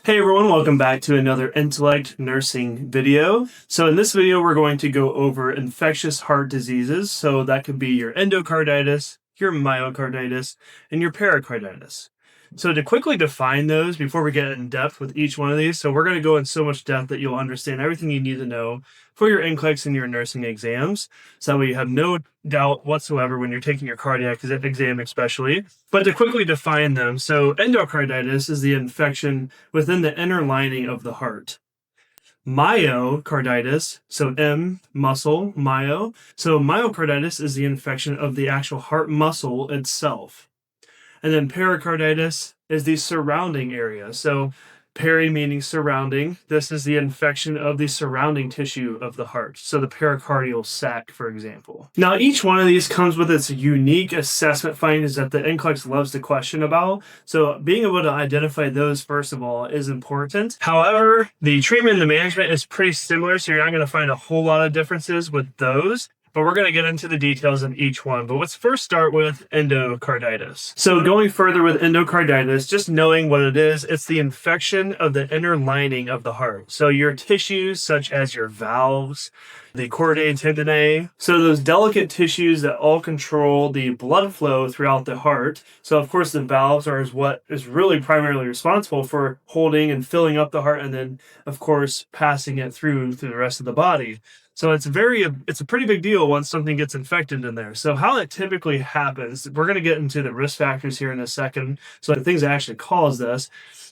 Hey everyone, welcome back to another Intellect nursing video. So in this video, we're going to go over infectious heart diseases. So that could be your endocarditis, your myocarditis, and your pericarditis. So to quickly define those before we get in depth with each one of these, so we're going to go in so much depth that you'll understand everything you need to know for your NCLEX and your nursing exams. So that way you have no doubt whatsoever when you're taking your cardiac exam especially. But to quickly define them, so endocarditis is the infection within the inner lining of the heart. Myocarditis, so M, muscle, myo. So myocarditis is the infection of the actual heart muscle itself. And then pericarditis is the surrounding area. So peri meaning surrounding. This is the infection of the surrounding tissue of the heart. So the pericardial sac, for example. Now, each one of these comes with its unique assessment findings that the NCLEX loves to question about. So being able to identify those, first of all, is important. However, the treatment and the management is pretty similar, so you're not going to find a whole lot of differences with those. But we're going to get into the details of each one. But let's first start with endocarditis. So going further with endocarditis, just knowing what it is, it's the infection of the inner lining of the heart. So your tissues, such as your valves, the chordae tendineae, so those delicate tissues that all control the blood flow throughout the heart. So of course the valves are what is really primarily responsible for holding and filling up the heart, and then of course passing it through the rest of the body. So it's a pretty big deal once something gets infected in there. So how it typically happens, we're going to get into the risk factors here in a second, so the things that actually cause this.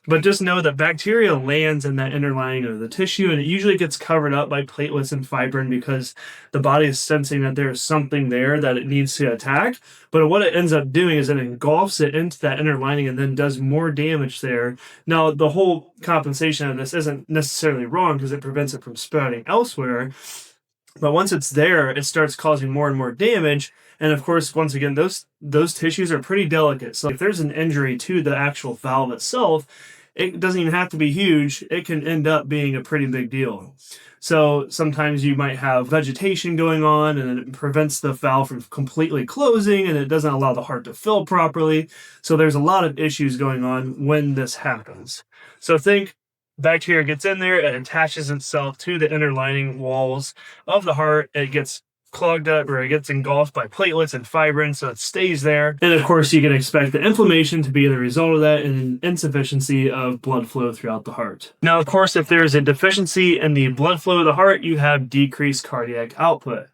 But just know that bacteria lands in that inner lining of the tissue, and it usually gets covered up by platelets and fibrin because the body is sensing that there's something there that it needs to attack. But what it ends up doing is it engulfs it into that inner lining and then does more damage there. Now, the whole compensation of this isn't necessarily wrong because it prevents it from spreading elsewhere. But once it's there, it starts causing more and more damage. And of course, once again, those tissues are pretty delicate. So if there's an injury to the actual valve itself, it doesn't even have to be huge. It can end up being a pretty big deal. So sometimes you might have vegetation going on and it prevents the valve from completely closing and it doesn't allow the heart to fill properly. So there's a lot of issues going on when this happens. So think bacteria gets in there, it attaches itself to the inner lining walls of the heart. It gets clogged up or it gets engulfed by platelets and fibrin, so it stays there. And of course, you can expect the inflammation to be the result of that and an insufficiency of blood flow throughout the heart. Now, of course, if there is a deficiency in the blood flow of the heart, you have decreased cardiac output.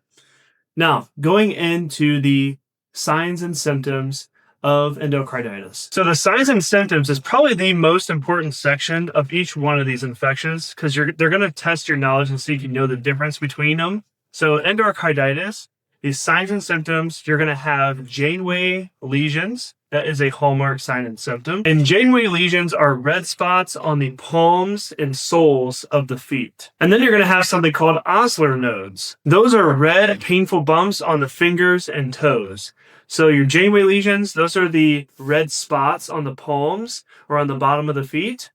Now, going into the signs and symptoms of endocarditis. So the signs and symptoms is probably the most important section of each one of these infections because they're going to test your knowledge and see if you know the difference between them. So endocarditis, these signs and symptoms, you're going to have Janeway lesions. That is a hallmark sign and symptom. And Janeway lesions are red spots on the palms and soles of the feet. And then you're going to have something called osseous nodes. Those are red, painful bumps on the fingers and toes. So your Janeway lesions, those are the red spots on the palms or on the bottom of the feet.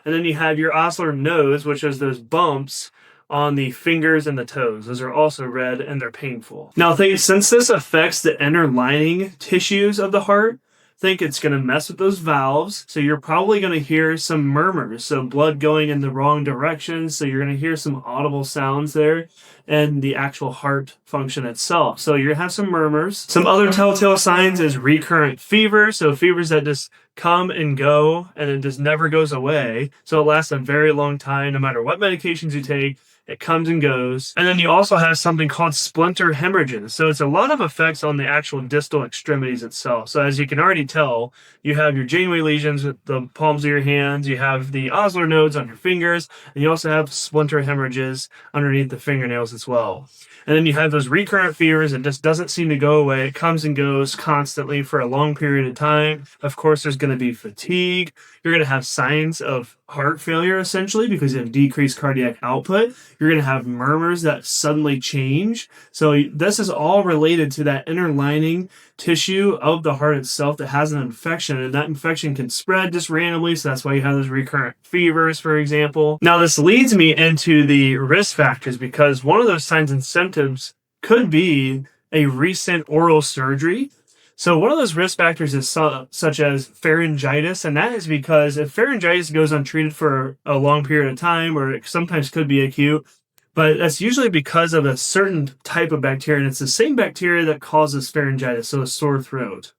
And then you have your osseous nodes, which is those bumps on the fingers and the toes. Those are also red and they're painful. Now, since this affects the inner lining tissues of the heart, think it's going to mess with those valves. So you're probably going to hear some murmurs. So blood going in the wrong direction. So you're going to hear some audible sounds there and the actual heart function itself. So you're going to have some murmurs. Some other telltale signs is recurrent fever. So fevers that just come and go and it just never goes away. So it lasts a very long time, no matter what medications you take. It comes and goes. And then you also have something called splinter hemorrhages. So it's a lot of effects on the actual distal extremities itself. So as you can already tell, you have your Janeway lesions with the palms of your hands, you have the osseous nodes on your fingers, and you also have splinter hemorrhages underneath the fingernails as well. And then you have those recurrent fevers. It just doesn't seem to go away. It comes and goes constantly for a long period of time. Of course, there's going to be fatigue. You're going to have signs of heart failure, essentially, because you have decreased cardiac output. You're going to have murmurs that suddenly change. So this is all related to that inner lining tissue of the heart itself that has an infection, and that infection can spread just randomly. So that's why you have those recurrent fevers, for example. Now, this leads me into the risk factors because one of those signs and symptoms could be a recent oral surgery. So one of those risk factors is such as pharyngitis, and that is because if pharyngitis goes untreated for a long period of time, or it sometimes could be acute, but that's usually because of a certain type of bacteria, and it's the same bacteria that causes pharyngitis, so a sore throat.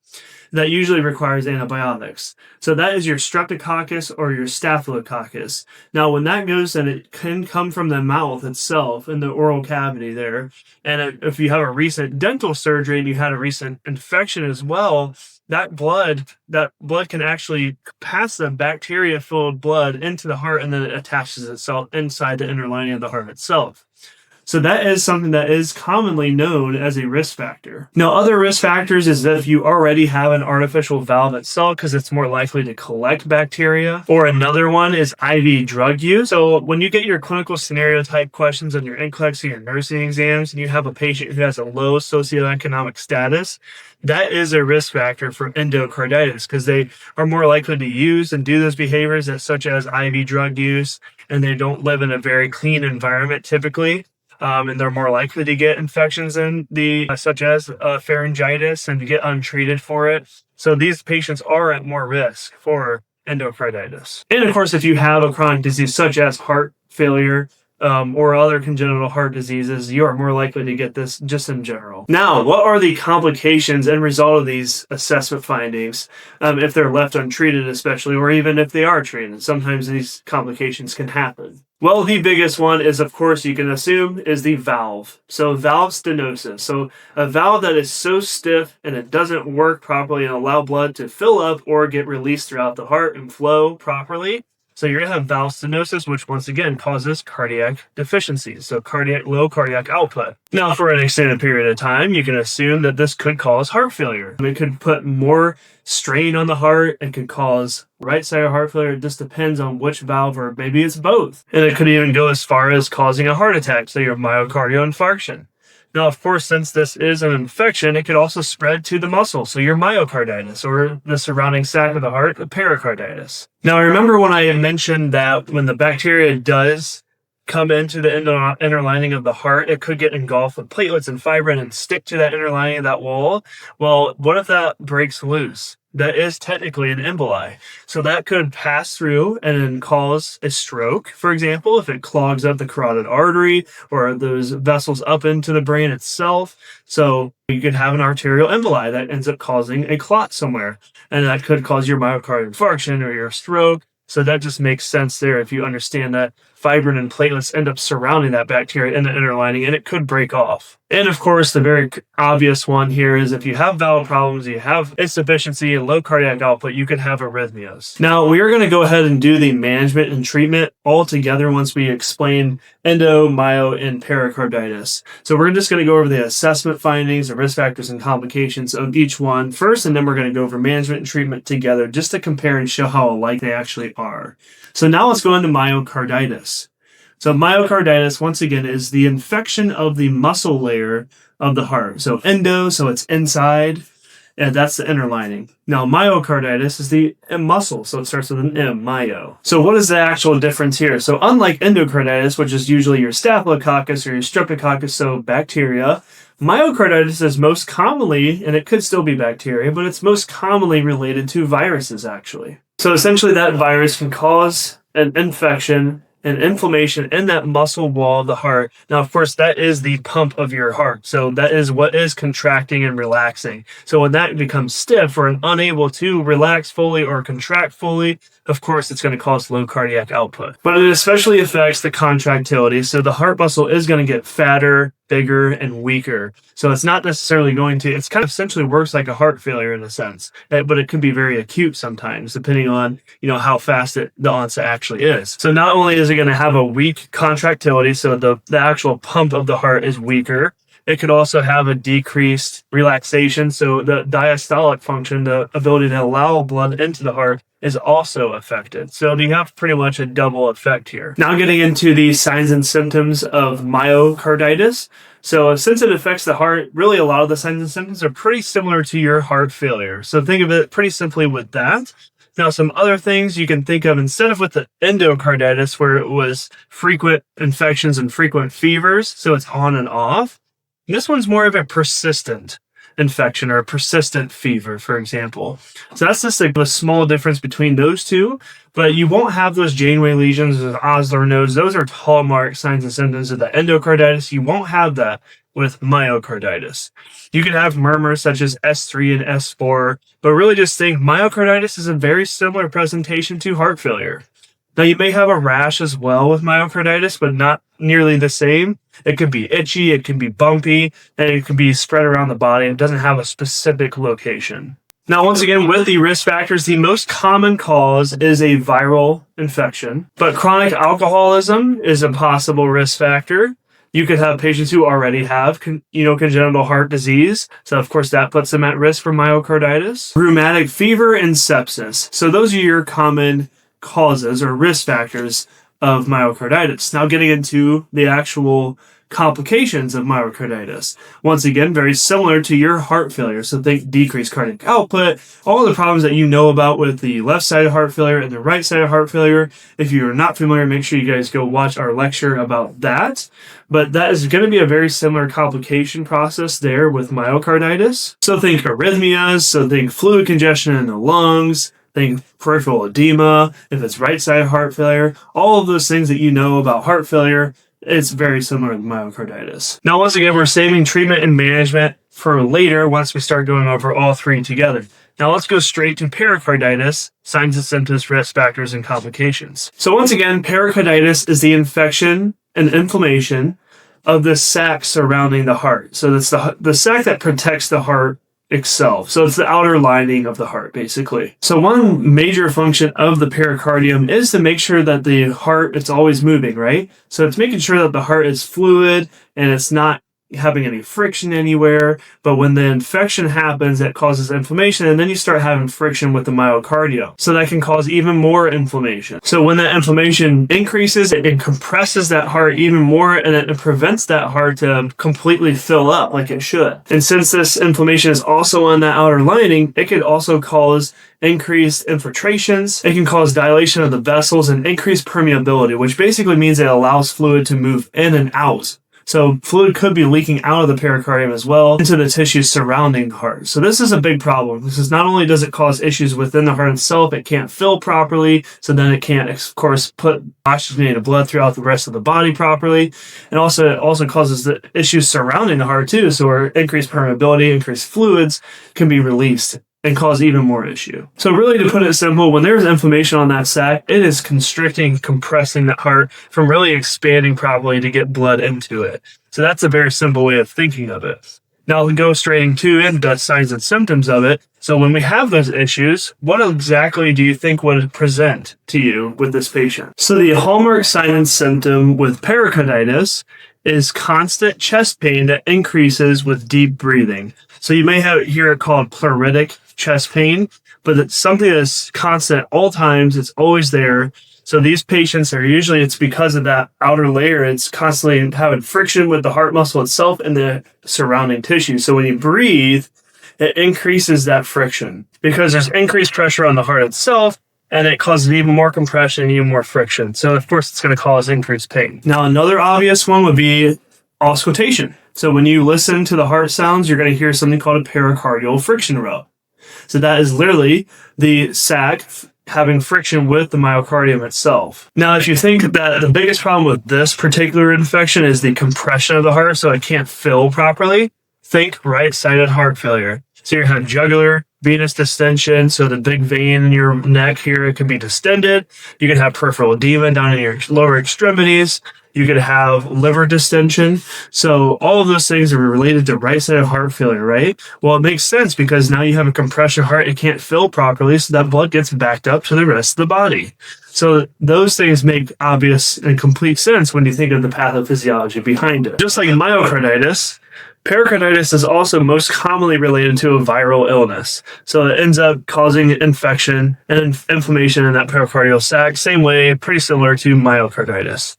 That usually requires antibiotics. So that is your streptococcus or your staphylococcus. Now, when that goes, and it can come from the mouth itself in the oral cavity there. And if you have a recent dental surgery and you had a recent infection as well, that blood can actually pass the bacteria-filled blood into the heart, and then it attaches itself inside the inner lining of the heart itself. So that is something that is commonly known as a risk factor. Now, other risk factors is that if you already have an artificial valve itself, because it's more likely to collect bacteria. Or another one is IV drug use. So when you get your clinical scenario type questions on your NCLEX or your nursing exams, and you have a patient who has a low socioeconomic status, that is a risk factor for endocarditis, because they are more likely to use and do those behaviors such as IV drug use, and they don't live in a very clean environment typically. And they're more likely to get infections in such as pharyngitis and to get untreated for it. So these patients are at more risk for endocarditis. And of course, if you have a chronic disease such as heart failure, or other congenital heart diseases, you are more likely to get this just in general. Now, what are the complications and result of these assessment findings if they're left untreated, especially, or even if they are treated? Sometimes these complications can happen. Well, the biggest one is, of course, you can assume, is the valve. So valve stenosis. So a valve that is so stiff and it doesn't work properly and allow blood to fill up or get released throughout the heart and flow properly. So you're going to have valve stenosis, which once again causes cardiac deficiencies, so low cardiac output. Now, for an extended period of time, you can assume that this could cause heart failure. It could put more strain on the heart and could cause right-sided heart failure. It just depends on which valve, or maybe it's both. And it could even go as far as causing a heart attack, so your myocardial infarction. Now, of course, since this is an infection, it could also spread to the muscle, so your myocarditis, or the surrounding sac of the heart, the pericarditis. Now, I remember when I mentioned that when the bacteria does come into the inner lining of the heart, it could get engulfed with platelets and fibrin and stick to that inner lining of that wall. Well, what if that breaks loose? That is technically an emboli. So that could pass through and then cause a stroke, for example, if it clogs up the carotid artery or those vessels up into the brain itself. So you could have an arterial emboli that ends up causing a clot somewhere, and that could cause your myocardial infarction or your stroke. So that just makes sense there if you understand that fibrin and platelets end up surrounding that bacteria in the inner lining, and it could break off. And of course, the very obvious one here is if you have valve problems, you have insufficiency and low cardiac output, you could have arrhythmias. Now, we are going to go ahead and do the management and treatment all together once we explain endo, myo, and pericarditis. So we're just going to go over the assessment findings, the risk factors, and complications of each one first, and then we're going to go over management and treatment together just to compare and show how alike they actually are. So now let's go into myocarditis. So myocarditis, once again, is the infection of the muscle layer of the heart. So endo, so it's inside, and that's the inner lining. Now, myocarditis is the muscle, so it starts with an M, myo. So what is the actual difference here? So unlike endocarditis, which is usually your staphylococcus or your streptococcus, so bacteria, myocarditis is most commonly, and it could still be bacteria, but it's most commonly related to viruses, actually. So essentially that virus can cause an infection and inflammation in that muscle wall of the heart. Now, of course, that is the pump of your heart. So that is what is contracting and relaxing. So when that becomes stiff or unable to relax fully or contract fully, of course, it's going to cause low cardiac output. But it especially affects the contractility. So the heart muscle is going to get fatter, bigger, and weaker. So it's not necessarily going to, it's kind of essentially works like a heart failure in a sense, but it can be very acute sometimes, depending on, how fast the onset actually is. So not only is it going to have a weak contractility, so the actual pump of the heart is weaker, it could also have a decreased relaxation. So the diastolic function, the ability to allow blood into the heart, is also affected. So you have pretty much a double effect here. Now getting into the signs and symptoms of myocarditis. So since it affects the heart, really a lot of the signs and symptoms are pretty similar to your heart failure. So think of it pretty simply with that. Now, some other things you can think of instead of with the endocarditis, where it was frequent infections and frequent fevers, so it's on and off. This one's more of a persistent infection or a persistent fever, for example. So that's just a small difference between those two, but you won't have those Janeway lesions or Osler nodes. Those are hallmark signs and symptoms of the endocarditis. You won't have that with myocarditis. You can have murmurs such as S3 and S4, but really just think myocarditis is a very similar presentation to heart failure. Now, you may have a rash as well with myocarditis, but not nearly the same. It could be itchy, it can be bumpy, and it can be spread around the body. It doesn't have a specific location. Now, once again, with the risk factors, the most common cause is a viral infection, but chronic alcoholism is a possible risk factor. You could have patients who already have, congenital heart disease. So, of course, that puts them at risk for myocarditis. Rheumatic fever and sepsis. So those are your common causes or risk factors of myocarditis. Now, getting into the actual complications of myocarditis. Once again, very similar to your heart failure. So think decreased cardiac output, all the problems that you know about with the left side of heart failure and the right side of heart failure. If you're not familiar, make sure you guys go watch our lecture about that. But that is going to be a very similar complication process there with myocarditis. So think arrhythmias, so think fluid congestion in the lungs, think peripheral edema, if it's right side heart failure, all of those things that you know about heart failure, it's very similar to myocarditis. Now, once again, we're saving treatment and management for later once we start going over all three together. Now, let's go straight to pericarditis, signs and symptoms, risk factors, and complications. So once again, pericarditis is the infection and inflammation of the sac surrounding the heart. So that's the sac that protects the heart itself. So it's the outer lining of the heart, basically. So one major function of the pericardium is to make sure that the heart, it's always moving, right? So it's making sure that the heart is fluid and it's not having any friction anywhere. But when the infection happens, it causes inflammation, and then you start having friction with the myocardium. So that can cause even more inflammation. So when that inflammation increases, it compresses that heart even more, and it prevents that heart to completely fill up like it should. And since this inflammation is also on that outer lining, it could also cause increased infiltrations. It can cause dilation of the vessels and increased permeability, which basically means it allows fluid to move in and out. So fluid could be leaking out of the pericardium as well into the tissues surrounding the heart. So this is a big problem. This is not only does it cause issues within the heart itself, it can't fill properly, so then it can't, of course, put oxygenated blood throughout the rest of the body properly. And also, it also causes the issues surrounding the heart too, so where increased permeability, increased fluids can be released and cause even more issue. So really, to put it simple, when there's inflammation on that sac, it is constricting, compressing that heart from really expanding properly to get blood into it. So that's a very simple way of thinking of it. Now we'll go straight into the signs and symptoms of it. So when we have those issues, what exactly do you think would present to you with this patient? So the hallmark sign and symptom with pericarditis is constant chest pain that increases with deep breathing. So you may hear it called pleuritic chest pain, but it's something that's constant at all times. It's always there. So these patients are usually, it's because of that outer layer. It's constantly having friction with the heart muscle itself and the surrounding tissue. So when you breathe, it increases that friction because there's increased pressure on the heart itself, and it causes even more compression and even more friction. So of course, it's going to cause increased pain. Now, another obvious one would be auscultation. So when you listen to the heart sounds, you're going to hear something called a pericardial friction rub. So that is literally the sac having friction with the myocardium itself. Now, if you think that the biggest problem with this particular infection is the compression of the heart, so it can't fill properly, think right-sided heart failure. So you have jugular venous distension, so the big vein in your neck here, it can be distended. You can have peripheral edema down in your lower extremities. You could have liver distension. So all of those things are related to right-sided heart failure, right? Well, it makes sense because now you have a compression heart. It can't fill properly, so that blood gets backed up to the rest of the body. So those things make obvious and complete sense when you think of the pathophysiology behind it. Just like myocarditis, pericarditis is also most commonly related to a viral illness. So it ends up causing infection and inflammation in that pericardial sac, same way, pretty similar to myocarditis.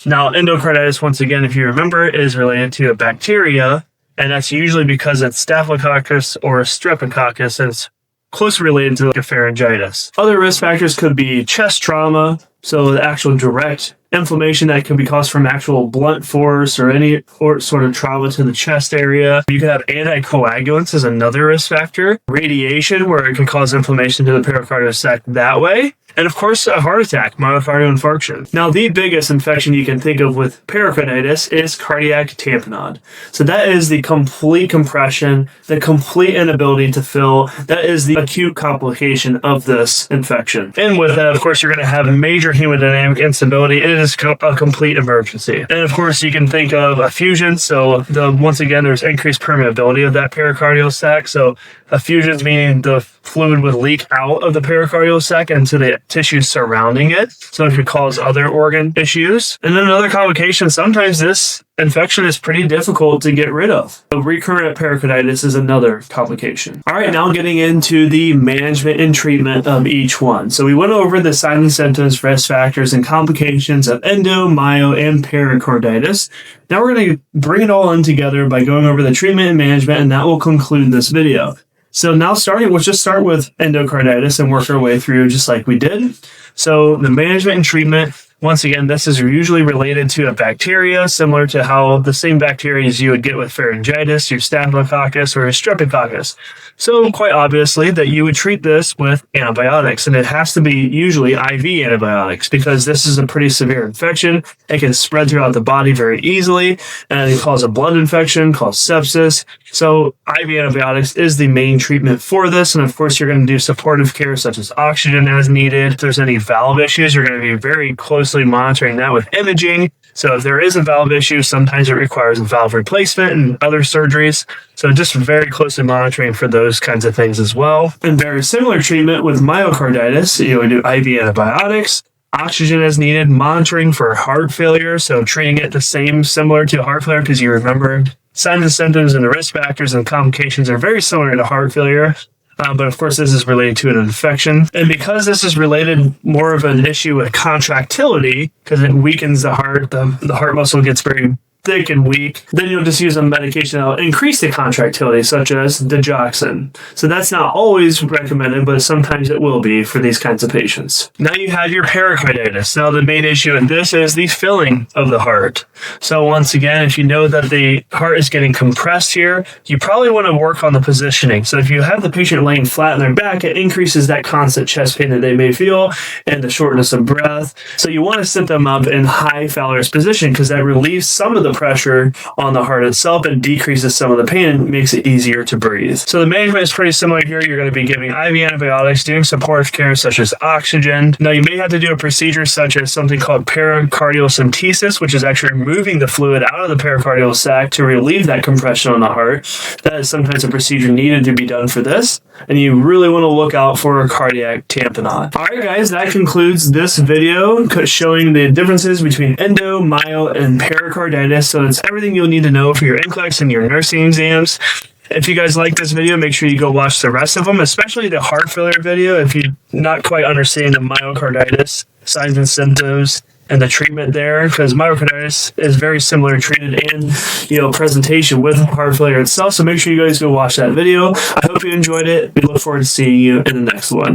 Now, endocarditis, once again, if you remember, is related to a bacteria, and that's usually because it's Staphylococcus or Streptococcus, and it's closely related to like a pharyngitis. Other risk factors could be chest trauma, so the actual direct inflammation that can be caused from actual blunt force or any sort of trauma to the chest area. You can have anticoagulants as another risk factor. Radiation, where it can cause inflammation to the pericardial sac that way. And of course, a heart attack, myocardial infarction. Now, the biggest infection you can think of with pericarditis is cardiac tamponade. So that is the complete compression, the complete inability to fill. That is the acute complication of this infection. And with that, of course, you're going to have major hemodynamic instability. It is a complete emergency. And of course, you can think of effusion. So once again, there's increased permeability of that pericardial sac. So effusions meaning the fluid would leak out of the pericardial sac into the tissues surrounding it. So it could cause other organ issues. And then another complication, sometimes this infection is pretty difficult to get rid of. So recurrent pericarditis is another complication. All right, now getting into the management and treatment of each one. So we went over the signs and symptoms, risk factors, and complications of endo, myo, and pericarditis. Now we're going to bring it all in together by going over the treatment and management, and that will conclude this video. So now we'll just start with endocarditis and work our way through just like we did. So the management and treatment, once again, this is usually related to a bacteria, similar to how the same bacteria as you would get with pharyngitis, your staphylococcus or your streptococcus. So quite obviously that you would treat this with antibiotics, and it has to be usually IV antibiotics because this is a pretty severe infection. It can spread throughout the body very easily, and it can cause a blood infection, cause sepsis. So IV antibiotics is the main treatment for this, and of course you're going to do supportive care such as oxygen as needed. If there's any valve issues, you're going to be very closely monitoring that with imaging. So if there is a valve issue, sometimes it requires a valve replacement and other surgeries. So just very closely monitoring for those kinds of things as well. And very similar treatment with myocarditis. You would do IV antibiotics, oxygen as needed, monitoring for heart failure. So treating it the same, similar to heart failure, because you remember signs and symptoms and the risk factors and complications are very similar to heart failure. But of course, this is related to an infection. And because this is related more of an issue with contractility, because it weakens the heart, the heart muscle gets very thick and weak, then you'll just use a medication that will increase the contractility, such as digoxin. So that's not always recommended, but sometimes it will be for these kinds of patients. Now you have your pericarditis. Now the main issue in this is the filling of the heart. So once again, if you know that the heart is getting compressed here, you probably want to work on the positioning. So if you have the patient laying flat on their back, it increases that constant chest pain that they may feel and the shortness of breath. So you want to sit them up in high Fowler's position because that relieves some of the pressure on the heart itself and decreases some of the pain and makes it easier to breathe. So the management is pretty similar here. You're going to be giving IV antibiotics, doing supportive care such as oxygen. Now you may have to do a procedure such as something called pericardial centesis, which is actually removing the fluid out of the pericardial sac to relieve that compression on the heart. That is sometimes a procedure needed to be done for this, and you really want to look out for a cardiac tamponade. All right, guys, that concludes this video showing the differences between endo, myo, and pericarditis. So it's everything you'll need to know for your NCLEX and your nursing exams. If you guys like this video, make sure you go watch the rest of them, especially the heart failure video if you're not quite understanding the myocarditis signs and symptoms and the treatment there, because myocarditis is very similar treated in presentation with heart failure itself. So make sure you guys go watch that video. I hope you enjoyed it. We look forward to seeing you in the next one.